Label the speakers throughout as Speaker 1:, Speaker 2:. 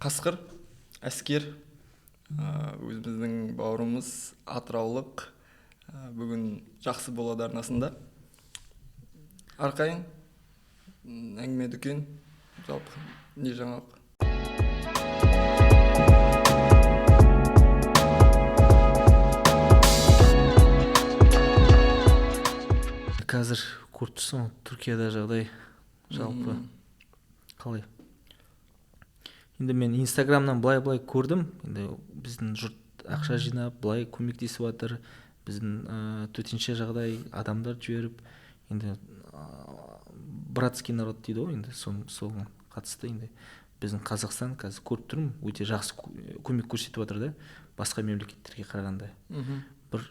Speaker 1: Қасқыр, әскер, өзіміздің бауырымыз атыраулық, бүгін жақсы болады арнасында. Арқайың, әңгіме дүкен, жалпы не жаңалық?
Speaker 2: Қазір көріп тұрсың, Түркияда жағдай жалпы қалай? Енді мен Инстаграмнан былай көрдім, енді біздің жұрт ақша жинап, былай көмектесіп жатыр, біздің төтенше жағдай адамдар жіберіп, енді братский народ дейді ғой, енді соған қатысты енді біздің Қазақстан қазір көріп тұрмын, өте жақсы көмек көрсетіп жатыр да, басқа мемлекеттерге қарағанда. Бір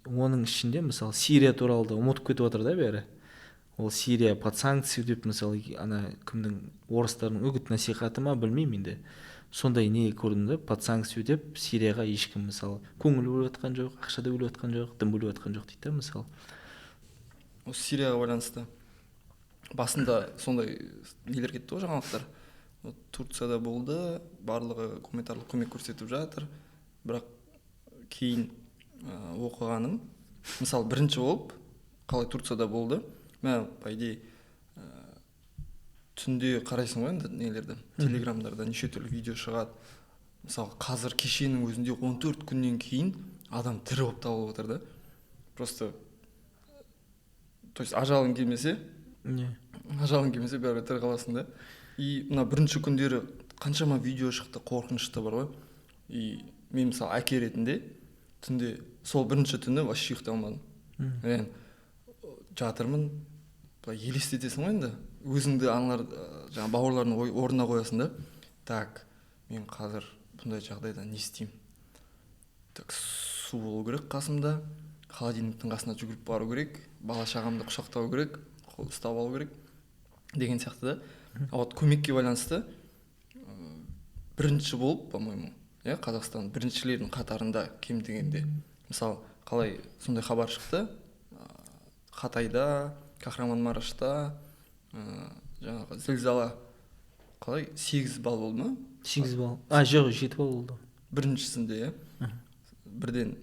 Speaker 2: оның ішінде мысалы Сирия туралы да ұмытып кетіп жатыр да бәрі. Ол Сирия под санкция деп, мысалы ана кімнің орыстардың үгіт насихаты ма білмеймін енді. Сондай не көрдім да, под санкция деп Сирияға ешкім мысалы көңіл бөліп жатқан жоқ, ақша да бөліп жатқан жоқ, дым бөліп жатқан жоқ дейді да мысалы.
Speaker 1: Осы Сирияға байланысты басында сондай нелер кетті ғой, жаңалықтар. Турцияда болды, барлығы гуманитарлық көмек көрсетіп жатыр. Бірақ кейін оқығаным, мысалы бірінші болып қалай Турцияда болды. Мен по идее түнде қарайсың ғой енді нелерді, телеграмдарда неше түрлі видео шығады. Мысалы қазір кешенің өзінде 14 күннен кейін адам тірі болып табылып отыр да. Просто то есть ажалың келмесе бәрібір тірі қаласың да. И мына бірінші күндері қаншама видео шықты, қорқынышты бар ғой. И мен мысалы әке ретінде түнде сол бірінші түні вообще ұйықтай алмадым. Мен жатырмын, былай елестетесің ғой енді, өзіңді жаңа бауырлардың орнына қоясың да. Так, мен қазір бұндай жағдайда не істеймін? Так, су болу керек қасымда, холодильниктің қасына жүгіріп бару керек, бала шағамды құшақтау керек, қол ұстап алу керек деген сияқты да. Вот көмекке байланысты бірінші болып, по-моему, Қазақстан біріншілердің қатарында кем дегенде. Мысалы, қалай сондай хабар шықты? Хатайда, Kahramanmaraş'та жаңағы зілзала қалай 8 балл болды ма?
Speaker 2: 8 балл. Жоқ, 7 балл болды.
Speaker 1: Біріншісінде, бірден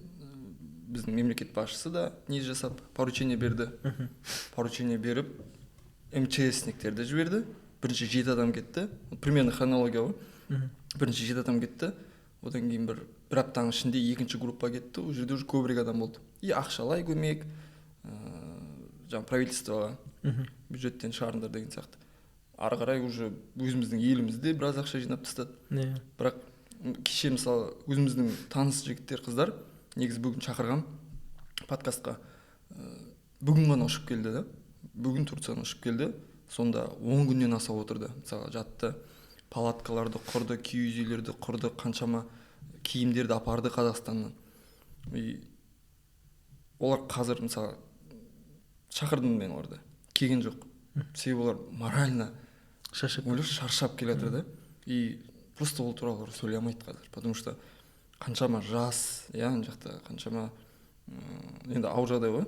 Speaker 1: біздің мемлекет басшысы да не жасап, поручение берді. Поручение беріп, МЧСниктерді жіберді. Бірінші 7 адам кетті. Примерно хронология ғой. Бірінші 7 адам кетті. Одан кейін бір аптаның ішінде екінші группа кетті. Ол жерде уже көбірек адам болды. И ақшалай көмек, жаңа правительствоға бюджеттен шығарыңдар деген сияқты. Ары қарай уже өзіміздің елімізде біраз ақша жинап тастады. Бірақ кеше мысалы өзіміздің таныс жігіттер, қыздар, негізі бүгін шақырған подкастқа, бүгін ғана ұшып келді да. Бүгін Турциядан ұшып келді. Сонда 10 күннен аса отырды. Мысалы жатты, палаткаларды құрды, киіз үйлерді құрды, қаншама киімдерді апарды Қазақстаннан. И олар қазір мысалы шақырдым мен оларды, келген жоқ. Себебі олар морально шаршап келе жатыр да. И просто ол туралы сөйлей алмайды қазір, потому что қаншама жас, ана жақта қаншама енді ауыр жағдай ғой.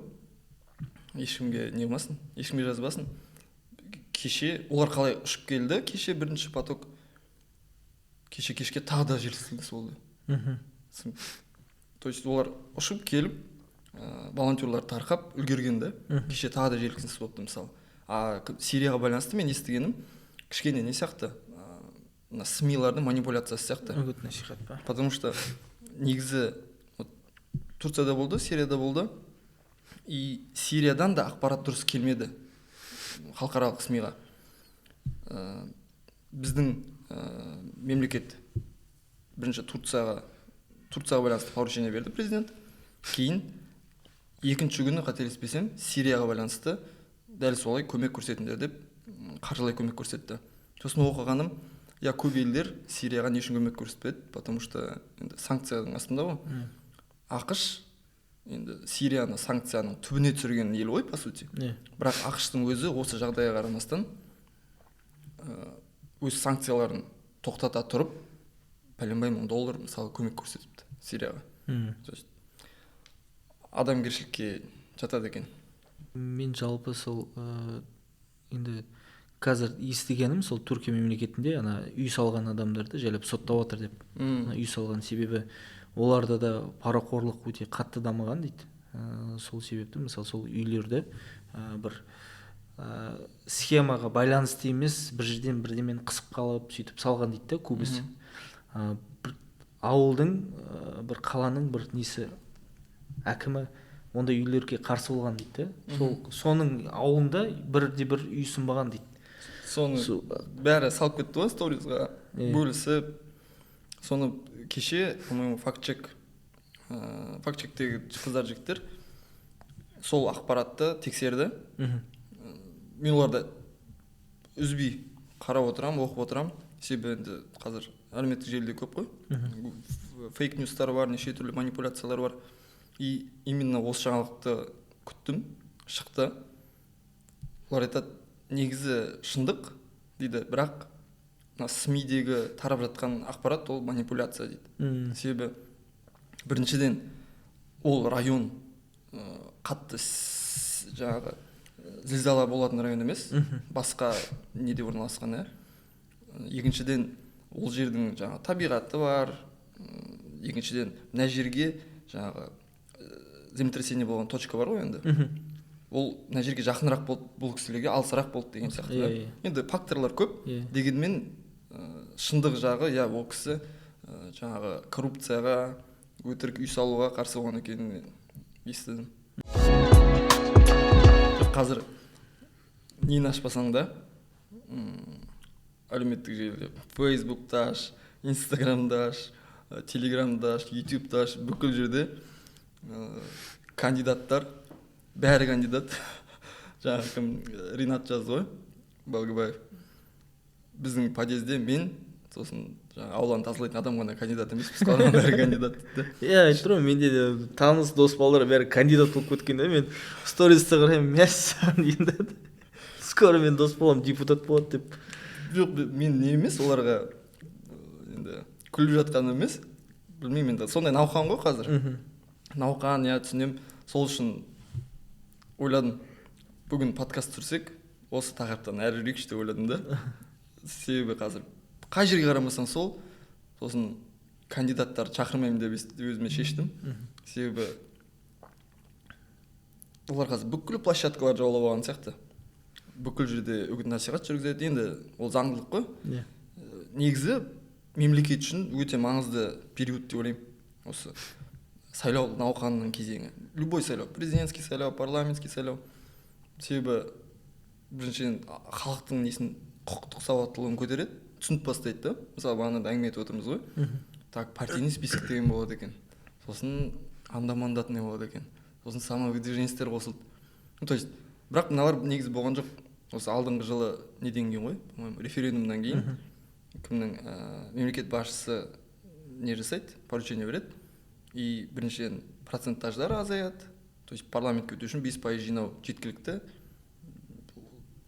Speaker 1: Ешкімге не болмасын, ешкімге жазбасын. Кеше олар қалай ұшып келді, кеше бірінші поток. Кешке тағы да жер сілкінісі болды. То есть олар ұшып келіп, волонтерлар тарқап үлгерген да. Кеше тағы да жер сілкінісі болды мысалы. Сирияға байланысты мен естігенім кішкене не сияқты, СМИ-лардың манипуляциясы сияқты.
Speaker 2: Үгіт насихат па?
Speaker 1: Потому что негізі Турцияда болды, Сирияда болды. И Сириядан да ақпарат дұрыс келмеді халықаралық СМИ-ға. Біздің мемлекет бірінші Турцияға байланысты поручение берді президент. Кейін екінші күні қателеспесем Сирияға байланысты дәл солай көмек көрсетіңдер деп қаржылай көмек көрсетті. Сосын оқығаным, көп елдер Сирияға не үшін көмек көрсетпеді, потому что енді санкцияның астында ғой. ақш енді Сирияны санкцияның түбіне түсірген ел ғой, по сути. Бірақ ақштың өзі осы жағдайға қарамастан өз санкцияларын тоқтата тұрып, пәленбай мың доллар мысалы көмек көрсетіпті Сирияға. Адамгершілікке жатады екен.
Speaker 2: Мен жалпы сол енді қазір естігенім сол Түркия мемлекетінде ана үй салған адамдарды жайлап соттап отыр деп. Үй салған себебі оларда да парақорлық өте қатты дамыған дейді. Сол себепті мысалы сол үйлерді бір схемаға байланысты емес, бір жерден бірдемені қысып қалып сөйтіп салған дейді да көбісі. Бір ауылдың бір қаланың бір несі әкімі ондай үйлерге қарсы болған дейді. Соның ауылында бірде бір үй сынбаған дейді.
Speaker 1: Соны бәрі салып кетті ғой сторизға бөлісіп. Соны кеше, по-моему, фактчектегі қыздар жігіттер сол ақпаратты тексерді. Мен оларды үзбей қарап отырам, оқып отырам. Себебі енді қазір әлеуметтік желіде көп қой. Фейк ньюстар бар, неше түрлі манипуляциялар бар. И именно осы жаңалықты күттім, шықты. Олар айтады, негізі шындық дейді, бірақ СМИдегі тарап жатқан ақпарат ол манипуляция дейді. Себебі біріншіден ол район қатты жаңағы зілзала болатын район емес, басқа неде орналасқан. Екіншіден ол жердің жаңағы табиғаты бар. Екіншіден мына жерге жаңағы землетрясение болған точка бар ғой енді. Ол мына жерге жақынырақ болды, бұл кісілерге алысырақ болды деген сияқты. Енді факторлар көп, дегенмен шындық жағы, ол кісі жаңағы коррупцияға, өтірік үй салуға қарсы болған екенін естідім. Қазір нені ашпасаң да, әлеуметтік желіде Фейсбукта аш, Инстаграмда аш, Телеграмда аш, Ютубта аш, бүкіл жерде кандидаттар, бәрі кандидат. Жаңағы кім Ринат жазды ғой, Балгыбаев. Біздің подъезде мен, сосын ауланы тазалайтын адам ғана кандидат емес, біз қалған бәрі кандидат дейді.
Speaker 2: Айтып тұрмын, менде де таныс дос балалар бәрі кандидат болып кеткен де, мен стористі қараймын, мәссаған енді. Скоро мен дос болам, депутат болады деп.
Speaker 1: Жоқ, мен не емес, оларға енді күліп жатқан емес, білмеймін енді. Сондай науқан ғой қазір. Науқан, түсінем. Сол үшін ойладым, бүгін подкаст түсірсек, осы тақырыптан әрі жүрейікші деп ойладым да. Себебі қазір қай жерге қарамасаң сол, сосын кандидаттар шақырмаймын деп өзіме шештім. Себебі олар қазір бүкіл площадкалар жаулап алған сияқты. Бүкіл жерде үгіт насихат жүргізеді. Енді ол заңдылық қой. Негізі мемлекет үшін өте маңызды период деп ойлаймын. Осы сайлау науқанының кезеңі. Любой сайлау, президентский сайлау, парламентский сайлау. Себебі біріншіден халықтың несін құқықтық сауаттылығын көтереді, түсініп бастайды да. Мысалы, бағана әңгіме етіп отырмыз ғой. Так, партийный список деген болады екен. Сосын анда-мандатный болады екен. Сосын самовыдвиженецтер қосылды. То есть, бірақ мыналар негізі болған жоқ. Осы алдыңғы жылы неден кейін ғой, по-моему, референдумнан кейін кімнің мемлекет басшысы не жасайды, поручение береді. И біріншіден процентаждар азаяды. То есть парламентке өту үшін 5% жинау жеткілікті.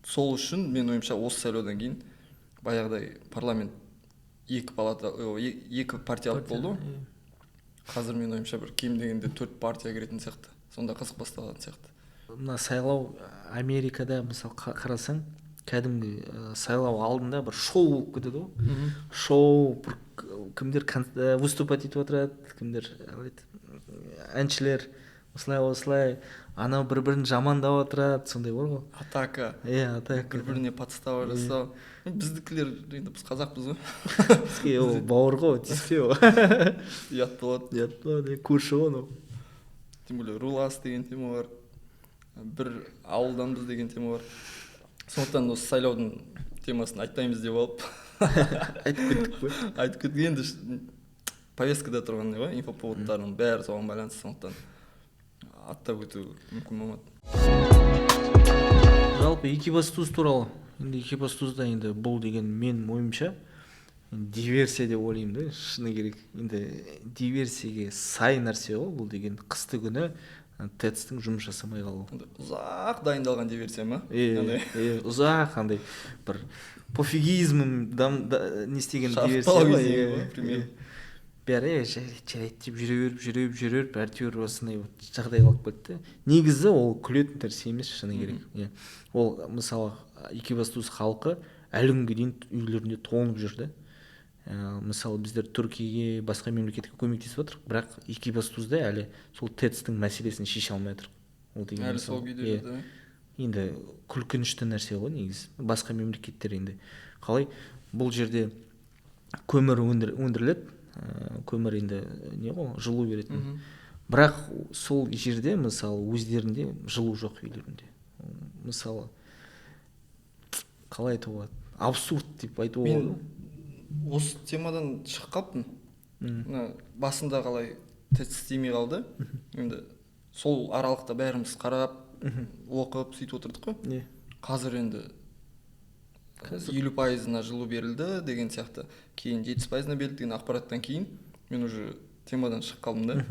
Speaker 1: Сол үшін мен ойымша осы сайлаудан кейін баяғыдай парламент екі партиялық болды. Қазір мен ойымша бір кем дегенде 4 партия кіретін сияқты. Сонда қызық басталатын сияқты.
Speaker 2: Мына сайлау Америкада мысалы қарасаң, кәдімгі сайлау алдында бір шоу болып кетеді ғой. Шоу, бір кімдер выступать етіп отырады, кімдер әншілер осылай, анау бір-бірін жамандап отырады, сондай бар ғой.
Speaker 1: Атака.
Speaker 2: Атака.
Speaker 1: Бір-біріне подстава жасау. Біздікілер, енді біз қазақпыз ғой.
Speaker 2: Бізге ол бауыр ғой, тиіспе ол.
Speaker 1: Ұят болады,
Speaker 2: көрші ғой.
Speaker 1: Тем более рулас деген тема бар. Бір ауылданбыз деген тема бар. Сондықтан осы сайлаудың темасын айтпаймыз деп алып айтып кеттік. Енді повесткада тұрған не ғой, инфоповодтардың бәрі соған байланысты, сондықтан аттап өту мүмкін болмады.
Speaker 2: Жалпы екібастұз туралы. Енді екібастұзда енді бұл деген мен ойымша диверсия деп ойлаймын да, шыны керек. Енді диверсияға сай нәрсе ғой бұл деген. Қысты күні ТЭЦ-тің жұмыс жасамай қалу.
Speaker 1: Ұзақ дайындалған диверсия ма?
Speaker 2: Ұзақ қандай бір пофигизм не істеген диверсия ғой. бәрі жарайды деп жүре беріп әйтеуір осындай жағдай қалып кетті. Негізі ол күлетін нәрсе емес, шыны керек. Ол мысалы Екібастұз халқы әлі күнге дейін үйлерінде тоңып жүрді. Мысалы біздер Түркияге, басқа мемлекетке көмектесіп отырық, бірақ Екібастұзда әлі сол ТЭЦ-тің мәселесін шеше алмай отырық. Ол деген
Speaker 1: әлі сол күйде жүрді.
Speaker 2: Енді күлкінішті нәрсе ғой негізі. Басқа мемлекеттер енді қалай бұл жерде көмір өндіріледі, көмір енді не ғой, жылу беретін. Бірақ сол жерде мысалы өздерінде жылу жоқ үйлерінде. Мысалы қалай айтуға болады, абсурд деп айтуға болады.
Speaker 1: Мен осы темадан шығып қалыппын. Басында қалай ТЭЦ істемей қалды. Енді сол аралықта бәріміз қарап, оқып, сөйтіп отырдық қой. Қазір енді 50%-ына жылу берілді деген сияқты, кейін 70%-ына берілді деген ақпараттан кейін мен уже темадан шығып қалдым да.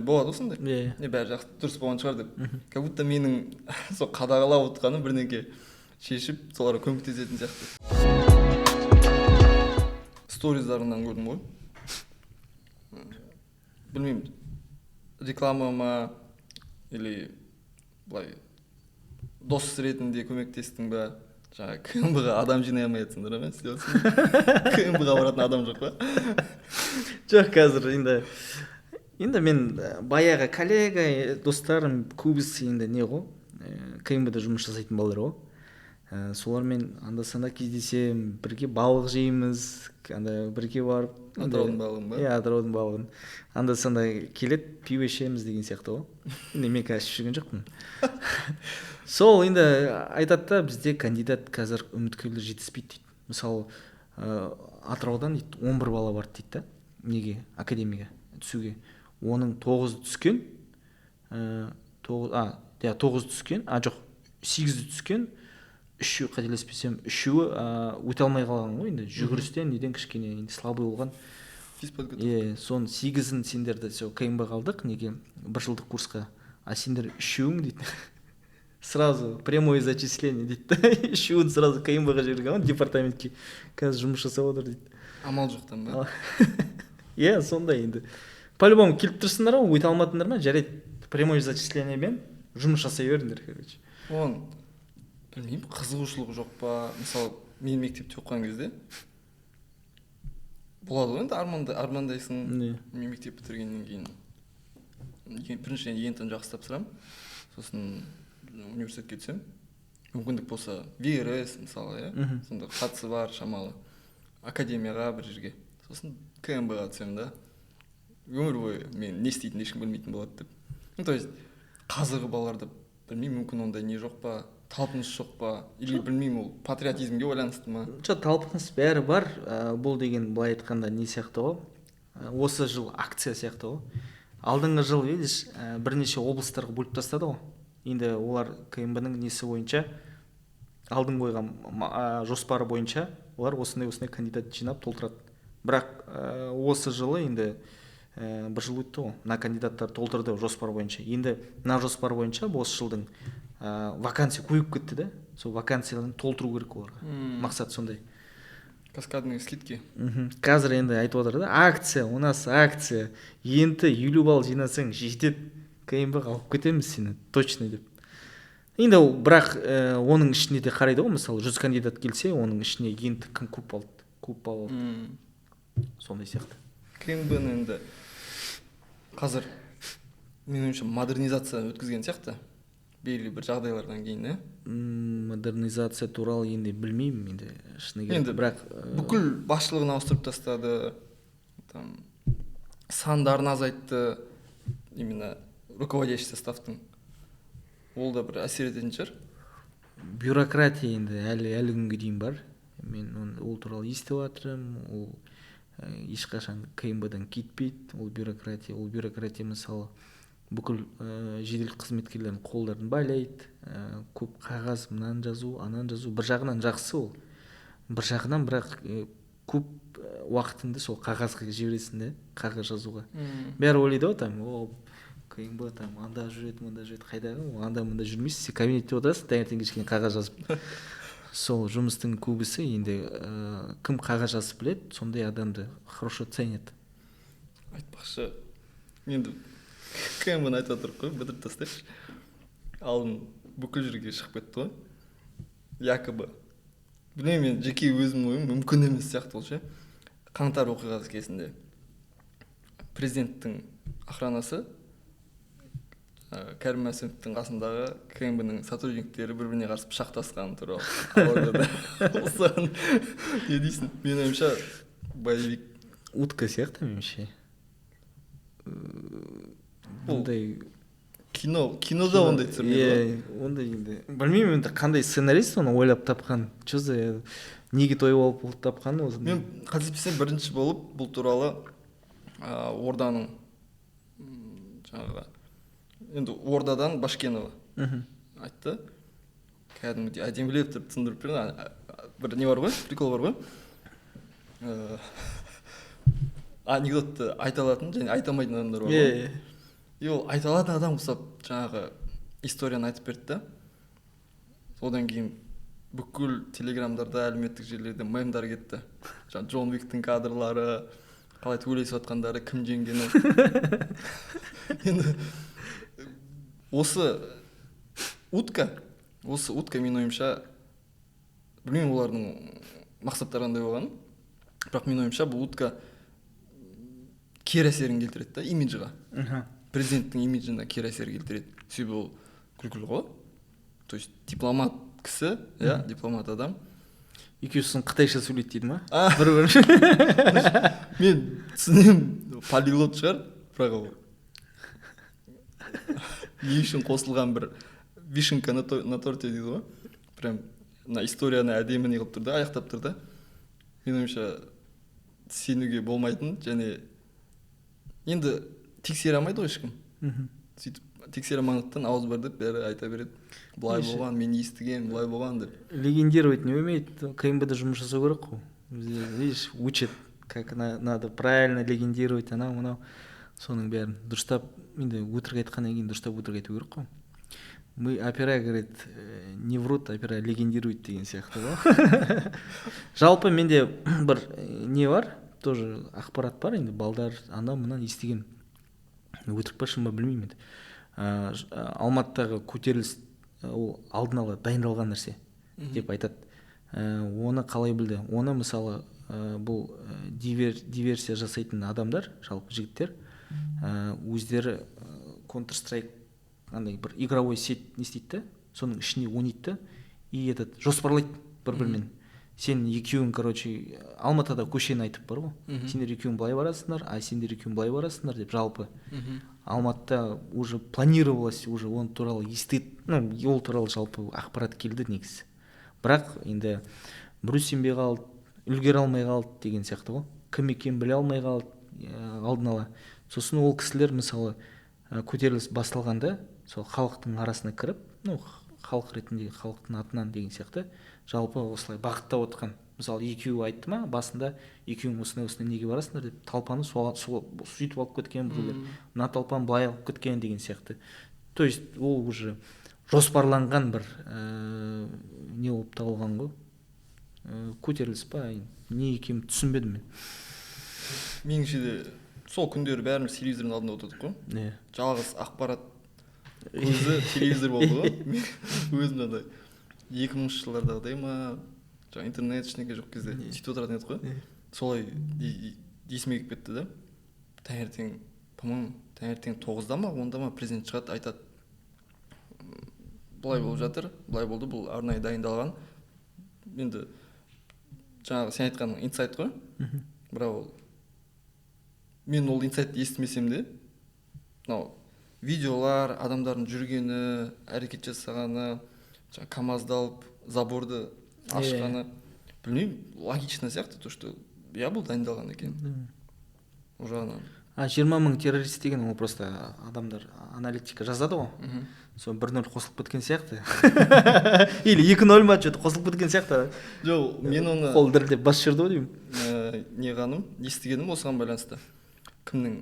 Speaker 1: Болады осындай. Бәрі жақсы, дұрыс болған шығар деп. Как будто менің сол қадағалап отырғаным бірдеңке шешіп, соларға көмектесетін сияқты. Сториздарынан көрдім ғой. Білмеймін, реклама ма или былай дос ретінде көмектестің ба? Жаңа КМБ-ға адам жинай алмай жатсыңдар ма? КМБ-ға баратын адам жоқ па?
Speaker 2: Жоқ, қазір енді мен баяғы коллега, достарым көбісі енді не ғой, КМБ-да жұмыс жасайтын балалар ғой. Солармен анда-санда кездесем, бірге балық жейміз, бірге барып
Speaker 1: Атыраудың балығын ба?
Speaker 2: Атыраудың балығын. Анда-санда келеді, пиво ішеміз деген сияқты ғой. Енді мен қазір ішіп жүрген жоқпын. Сол енді айтады да, бізде кандидат қазір үміткерлер жетіспейді дейді. Мысалы, Атыраудан дейді 11 бала барды дейді да. Неге? Академияға түсуге. Оның 9 түскен, 9 түскен, жоқ, 8 түскен. Үшеу, қателеспесем, үшеуі өте алмай қалған ғой, енді жүгірістен неден кішкене слабый болған. Соның 8-ін сендерді КМБ қалдық, неге 1 жылдық курсқа, а сендер үшеуің дейді. Сразу прямое зачисление дейді. Үшеуін сразу КМБ-ға жіберген департаментке. Қазір жұмыс жасап отыр дейді.
Speaker 1: Амал жоқтан ба?
Speaker 2: Сондай енді. По-любому келіп тұрсыңдар ғой, өте алмадыңдар ма? Жарайды, прямое зачислениемен жұмыс жасай беріңдер, короче.
Speaker 1: Білмеймін, қызығушылық жоқ па? Мысалы, мен мектепте оқыған кезде болады ғой енді, армандайсың. Мен мектеп бітіргеннен кейін біріншіден ент-ін жақсы тапсырамын, сосын университетке түсем. Мүмкіндік болса ВРС мысалы, сонда қатысы бар шамалы академияға бір жерге, сосын КМБ-ға түсем да. Өмір бойы мен не істейтінін ешкім білмейтін болады деп. То есть қазіргі балаларда білмеймін, мүмкін ондай не жоқ па, талпыныс жоқ па, или білмеймін, ол патриотизмге байланысты ма?
Speaker 2: Жоқ, талпыныс бәрі бар. Бұл деген былай айтқанда не сияқты ғой? Осы жыл акция сияқты ғой. Алдыңғы жыл видиш, бірнеше облыстарға бөліп тастады ғой. Енді олар КМБ-ның несі бойынша, алдын қойған жоспары бойынша, олар осындай кандидат жинап толтырады. Бірақ осы жылы енді 1 жыл өтті ғой, мына кандидаттар толтырды жоспар бойынша. Енді мына жоспар бойынша осы жылдың вакансия көбейіп кетті да. Сол вакансияларын толтыру керек оларға. Мақсат сондай.
Speaker 1: Каскадные скидки.
Speaker 2: Қазір енді айтып отыр да, акция, у нас акция. Енді 50 балл жинасаң жетеді, КМБ-ға алып кетеміз сені, точно деп. Енді бірақ оның ішіне де қарайды ғой, мысалы 100 кандидат келсе, оның ішіне енді кім көп балл алды. Сондай сияқты.
Speaker 1: КМБ-ны енді қазір менің ойымша модернизация өткізген сияқты. Белгілі бір жағдайлардан кейін,
Speaker 2: модернизация туралы енді білмеймін, енді шыны керек.
Speaker 1: Енді бірақ бүкіл басшылығын ауыстырып тастады, сандарын азайтты, именно руководящий составтың. Ол да бір әсер ететін шығар.
Speaker 2: Бюрократия енді әлі күнге дейін бар. Мен ол туралы естіп жатырмын. Ол ешқашан КМБ-дан кетпейді. Ол бюрократия мысалы бүкіл жедел қызметкерлердің қолдарын байлайды. Көп қағаз, мынан жазу, анан жазу. Бір жағынан жақсы ол. Бір жағынан бірақ көп уақытыңды сол қағазға жібересің де, қағаз жазуға. Бәрі ойлайды ғой, КМБ анда жүреді, мында жүреді, қайдағы, анда мында жүрмейсіз, сен кабинетте отырасың, таңертең кешке қағаз жазып. Сол жұмыстың көбісі енді кім қағаз жазып біледі, сондай адамды хорошо ценят.
Speaker 1: айтпақшы енді кмны айтып отырмық қой, бітіріп тастайықшы. Алдын бүкіл жерге шығып кетті ғой, якобы. Білмеймін, мен жеке өзімнің ойым мүмкін емес сияқты ол ше. Қаңтар оқиғасы кезінде президенттің охранасы Кәрім Мәсімовтің қасындағы КМБ-ның сотрудниктері бір-біріне қарсы пышақтасқаны туралы хабарлады. Осыған не дейсің? Менің ойымша боевик.
Speaker 2: Утка сияқты меніңше. Ондай
Speaker 1: кинода ондай түсірмейді.
Speaker 2: Ондай енді білмеймін, енді қандай сценарист оны ойлап тапқан. Че за неге той болып тапқан осы.
Speaker 1: Мен қателеспесем бірінші болып бұл туралы Орданың жаңағы енді Ордадан Башкенова айтты. Кәдімгідей әдемілеп тұрып түсіндіріп берді. Бір не бар ғой, прикол бар ғой. Анекдотты айта алатын және айта алмайтын адамдар бар ғой. И ол айта алатын адам ұқсап жаңағы историяны айтып берді да. Одан кейін бүкіл телеграмдарда, әлеуметтік жерлерде мемдар кетті. Жаңағы Джон Уиктің кадрлары, қалай төбелесіп жатқандары, кім жеңгені. Енді осы утка менің ойымша, білмеймін олардың мақсаттары қандай болғанын, бірақ менің ойымша бұл утка кері әсерін келтіреді да имиджға. Президенттің имиджіне кері әсер келтіреді. Себебі ол күлкілі ғой. То есть дипломат кісі, дипломат адам.
Speaker 2: Екеуісін қытайша сөйлейді дейді ма?
Speaker 1: Мен түсінемін, полиглот шығар, бірақ ол не үшін қосылған бір вишенка на торте дейді ғой. Прям мына историяны әдемі не қылып тұрды, аяқтап тұрды. Менің ойымша сенуге болмайтын, және енді тексере алмайды ғой ешкім. Сөйтіп тексере алмағандықтан ауыз бар деп бәрі айта береді. Былай болған, мен естіген, былай болған деп.
Speaker 2: Легендировать не умеет, КМБ-да жұмыс жасау керек қой. Видишь, учат, как надо правильно легендировать, анау. Соның бәрін дұрыстап, енді өтірік айтқаннан кейін дұрыстап өтірік айту керек қой. Мы опера, говорит, не врут, опера легендируют деген сияқты ғой. Жалпы менде бір не бар, тоже ақпарат бар, енді балдар анау мынаны естіген. Өтірік па шын ба білмеймін. Алматыдағы көтеріліс ол алдын ала дайындалған нәрсе деп айтады. Оны қалай білді? Оны мысалы бұл диверсия жасайтын адамдар, жалпы жігіттер, өздері Counter-Strike андай бір игровой сеть не істейді, соның ішіне ойнайды и жоспарлайды бір-бірімен. Сен екеуің, короче, Алматыда көшені айтып бар ғой. Сендер екеуің былай барасыңдар, сендер екеуің былай барасыңдар деп жалпы. Алматыда уже планировалось, уже он туралы естиді, ол туралы жалпы ақпарат келді негізі. Бірақ енді біреу сенбей қалды, үлгере алмай қалды деген сияқты ғой. Кім екенін біле алмай қалды алдын ала. Сосын ол кісілер мысалы көтеріліс басталғанда сол халықтың арасына кіріп, халық ретінде халықтың атынан деген сияқты жалпы осылай бағыттап отқан. Мысалы екеуі айтты ма басында, екеуің осындай неге барасыңдар деп талпаны сөйтіп алып кеткен біреулер. Мына талпан былай алып кеткен деген сияқты. То есть ол уже жоспарланған бір не болып табылған ғой. Көтеріліс па, не екенін түсінбедім мен.
Speaker 1: Меніңше де сол күндері бәріміз телевизордың алдында отырдық қой. Жалғыз ақпарат көзі телевизор болды ғой. Өзім андай 2000 жылдардағыдай ма, жаңа интернет ішінеге жоқ кезде сөйтіп отыратын едік қой. Солай есіме келіп кетті да. Таңертең, по-моему, таңертең 9-да ма, 10-да ма президент шығады, айтады. Бұлай болып жатыр, бұлай болды, бұл арнайы дайындалған. Енді жаңағы сен айтқаның инсайт қой. Бірақ мен ол инсайтты естімесем де, видеолар, адамдардың жүргені, әрекет жасағаны, КамАЗды алып, заборды ашқаны, білмеймін, логично сияқты, то что бұл дайындалған екен. Ол жағынан.
Speaker 2: 20 000 террорист деген ол просто адамдар аналитика жазады ғой. Сол 1-0 қосылып кеткен сияқты. Или 2-0 ма что-то қосылып кеткен сияқты.
Speaker 1: Жоқ, мен оны
Speaker 2: қол дірілдеп бас жүрді ғой деймін.
Speaker 1: Неғаным, естігенім осыған байланысты. Кімнің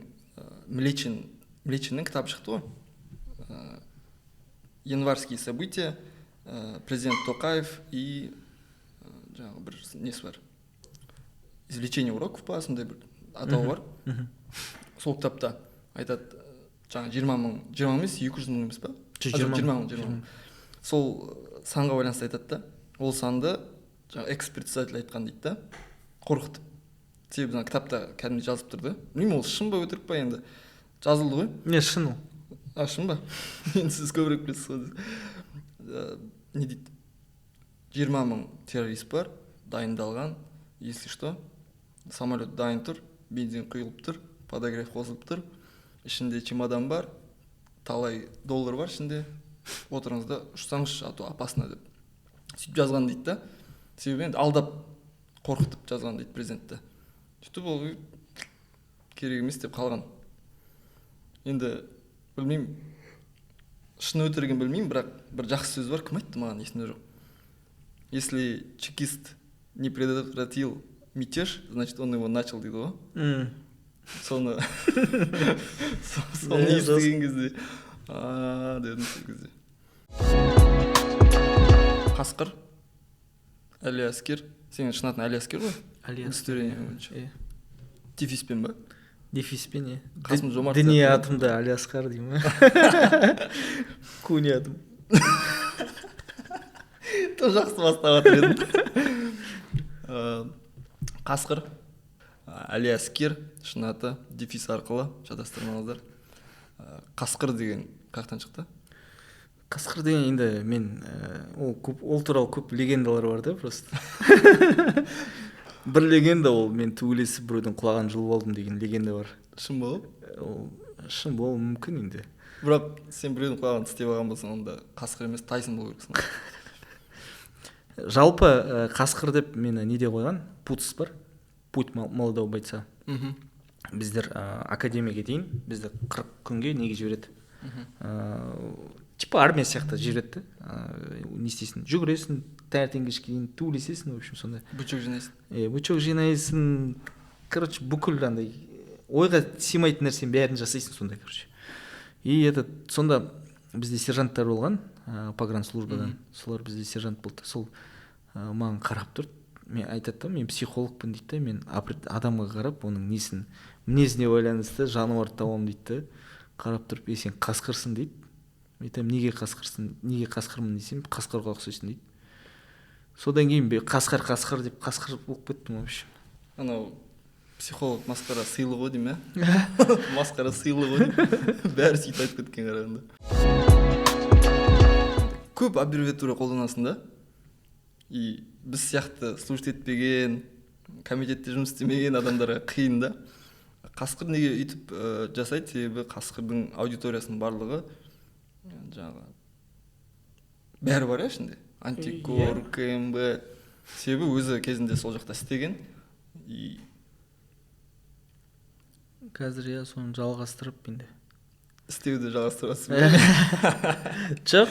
Speaker 1: Млечиннің кітабы шықты ғой. Январские события, президент Тоқаев и жаңағы бір несі бар. Извлечение уроков па, сондай бір атауы бар. сол кітапта айтады, жаңа 20 емес 200 мың емес па?
Speaker 2: 20
Speaker 1: мың. Сол санға байланысты айтады да, ол санды жаңа экс-председатель айтқан дейді да, қорқытып. Себебі кітапта кәдімгі жазып тұр да. Білмеймін, ол шын ба өтірік па, енді жазылды ғой.
Speaker 2: Не, шын ол.
Speaker 1: Шын ба? Енді сіз көбірек білесіз ғой. Не дейді? 20 мың террорист бар, дайындалған, если что, самолет дайын тұр, бензин құйылып тұр, подогрев қосылып тұр, ішінде чемодан бар, талай доллар бар ішінде, отырыңызда ұшсаңыз, а то опасно деп. Сөйтіп жазған дейді да. Себебі енді алдап, қорқытып жазған дейді президентті. Сөйтіп ол керек емес деп қалған. Енді білмеймін, шын өтірігін білмеймін, бірақ бір жақсы сөз бар, кім айтты маған, есімде жоқ. Если чекист не предотвратил мятеж, значит, он его начал дейді ғой. Соны естіген кезде дедім сол кезде. Қасқыр, Алиаскер, сенің шын атын Алиаскер ғой?
Speaker 2: Алиаскер.
Speaker 1: Дефиспен ба?
Speaker 2: Дефиспен, е.
Speaker 1: Қасым Жомарт.
Speaker 2: Діни атымды Алиаскар деймін. Көне атым.
Speaker 1: То жақсы бастап жатыр едім. Қасқыр, Алиаскер, шын аты, дефис арқылы шатастырмаңыздар. Қасқыр деген қаяқтан шықты?
Speaker 2: Қасқыр деген енді мен ол туралы көп легендалар бар да, просто. Бір легенда ол мен төбелесіп біреудің құлағын жұлып алдым деген легенда бар.
Speaker 1: Шын болу?
Speaker 2: Ол шын болуы мүмкін енді.
Speaker 1: Бірақ сен біреудің құлағын тістеп алған болсаң, онда қасқыр емес, Тайсон болу керексің.
Speaker 2: Жалпы қасқыр деп мені неде қойған? Путс бар. Путь молодого бойца. Біздер академияға дейін бізді 40 күнге неге жібереді. Типа армия сияқты жібереді. Не істейсің? Жүгіресің, таңертең кешке дейін төбелесесің, в общем, сондай.
Speaker 1: Бычок жинайсың.
Speaker 2: Бычок жинайсың. Короче, бүкіл андай ойға сыймайтын нәрсенің бәрін жасайсың сондай, короче. И сонда бізде сержанттар болған, погранслужбадан. Солар бізде сержант болды. Сол маған қарап тұрды. Мен айтады, мен психологпын дейді, мен адамға қарап, оның несін, мінезіне байланысты жануар табамын дейді. Қарап тұрып, сен қасқырсың дейді. Айтамын, неге қасқырсың? Неге қасқырмын десем, қасқырға ұқсайсың дейді. Содан кейін қасқыр деп қасқыр болып кеттім вообще.
Speaker 1: Анау психолог масқара сыйлы ғой дейм, масқара сыйлы ғой дейм. Бәрі сөйтіп айтып кеткен қарағанда. Көп аббревиатура қолданасың да. И біз сияқты слушать етпеген, комитетте жұмыс істемеген адамдарға қиын да. Қасқыр неге үйтіп жасайды? Себебі қасқырдың аудиториясының барлығы жаңағы бәрі бар ішінде. Антикор, КМБ. Себебі өзі кезінде сол жақта істеген. И
Speaker 2: қазір соны жалғастырып енді.
Speaker 1: Істеуді жалғастырасың.
Speaker 2: Жоқ,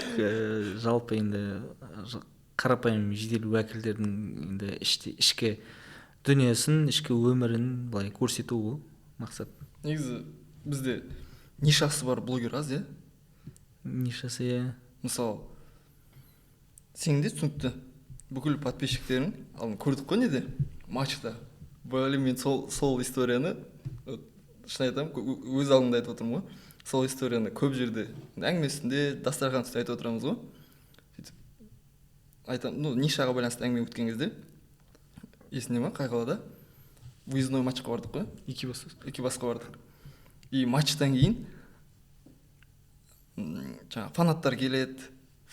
Speaker 2: жалпы енді қарапайым жедел уәкілдердің енді ішкі дүниесін, ішкі өмірін былай көрсету бұл мақсат. Негізі
Speaker 1: бізде нишасы бар блогер аз,
Speaker 2: Нишасы,
Speaker 1: Мысалы, сен де түсінікті бүкіл подписчиктерің, көрдік қой неде? Матчта. Блин, мен сол историяны, шын айтамын, өз алдымда айтып отырмын ғой. Сол историяны көп жерде әңгімесінде, дастархан үстінде айтып отырамыз ғой. Айтамын, нишаға байланысты әңгіме өткен кезде, есіңде ма, қай қалада? Выездной матчқа бардық қой? Екібасқа бардық. И матчтан кейін жаңа фанаттар келеді,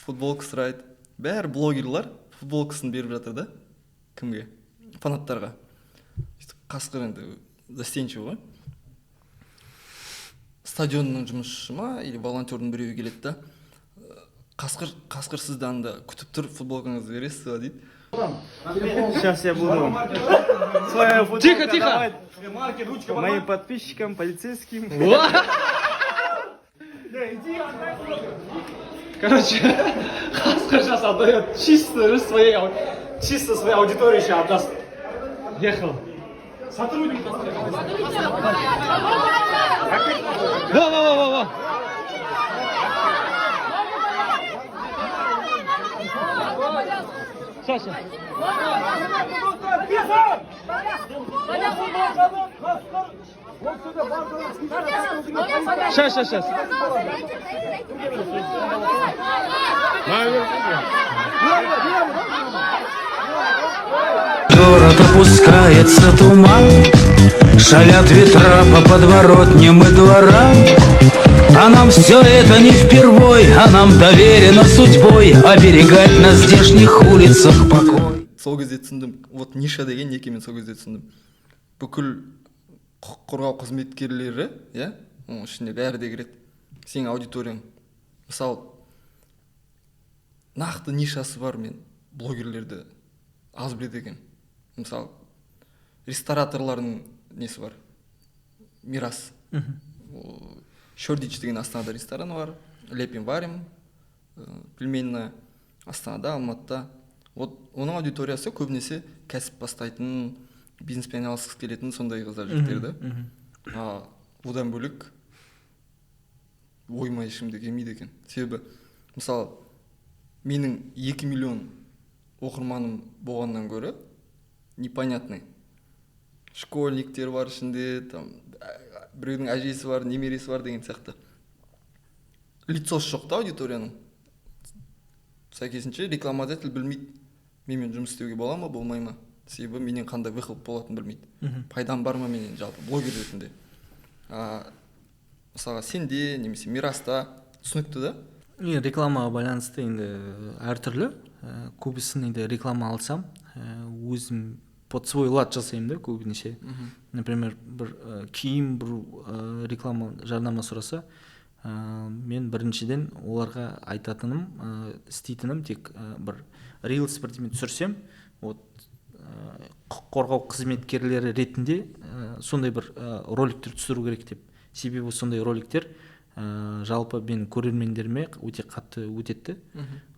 Speaker 1: футболка сұрайды. Бәрі блогерлар футболкасын беріп жатыр да. Кімге? Фанаттарға. Қасқыр енді застенчивый ғой. Стадионның жұмысшысы ма или волонтердің біреуі келеді да. Қасқыр сізді анда күтіп тұр, футболкаңызды бересіз ба дейді.
Speaker 3: Сейчас я буду свою футболку давать моим подписчикам, полицейским. Короче, Хаска сейчас отдает чисто своей аудитории, сейчас отдаст. Ехал. Сотрудник. Во. Сейчас. Сейчас.
Speaker 4: Город опускается туман, шалят ветра по подворотням и дворам. А нам все это не впервой, а нам доверено судьбой оберегать на здешних улицах покой.
Speaker 1: Сол кезде түсіндім, вот ниша деген неке мен сол кезде түсіндім. Бүкіл құқық қорғау қызметкерлері, иә, оның ішіне бәрі де кіреді. Сенің аудиторияң. Мысалы, нақты нишасы бар мен блогерлерді аз біледі екен. Мысалы, рестораторлардың несі бар? Мирас. Шордич деген Астанада рестораны бар. Лепим варим. Пельменная. Астанада, Алматыда. Вот оның аудиториясы көбінесе кәсіп бастайтын, бизнеспен айналысқысы келетін сондай қыздар жігіттер да. Одан бөлек ойыма ешкімде келмейді екен. Себебі, мысалы, менің 2 миллион оқырманым болғаннан гөрі непонятный. Школьниктер бар ішінде, біреудің әжесі бар, немересі бар деген сияқты. Лицосы жоқ та аудиторияның. Сәйкесінше рекламодатель білмейді, менімен жұмыс істеуге бола ма, болмай ма. Себебі менен қандай выхлоп болатынын білмейді. Пайдам бар ма менен жалпы блогер ретінде. Мысалға сенде немесе Мираста түсінікті да?
Speaker 2: Рекламаға байланысты енді әртүрлі. Көбісін енді реклама алсам, өзім под свой лад жасаймын да көбінесе. Например, бір киім, бір реклама жарнама сұраса, мен біріншіден оларға айтатыным, істейтінім тек бір рилс бірдеме түсірсем, құқық қорғау қызметкерлері ретінде сондай бір роликтер түсіру керек деп. Себебі сондай роликтер жалпы мен көрермендеріме өте қатты өтетті.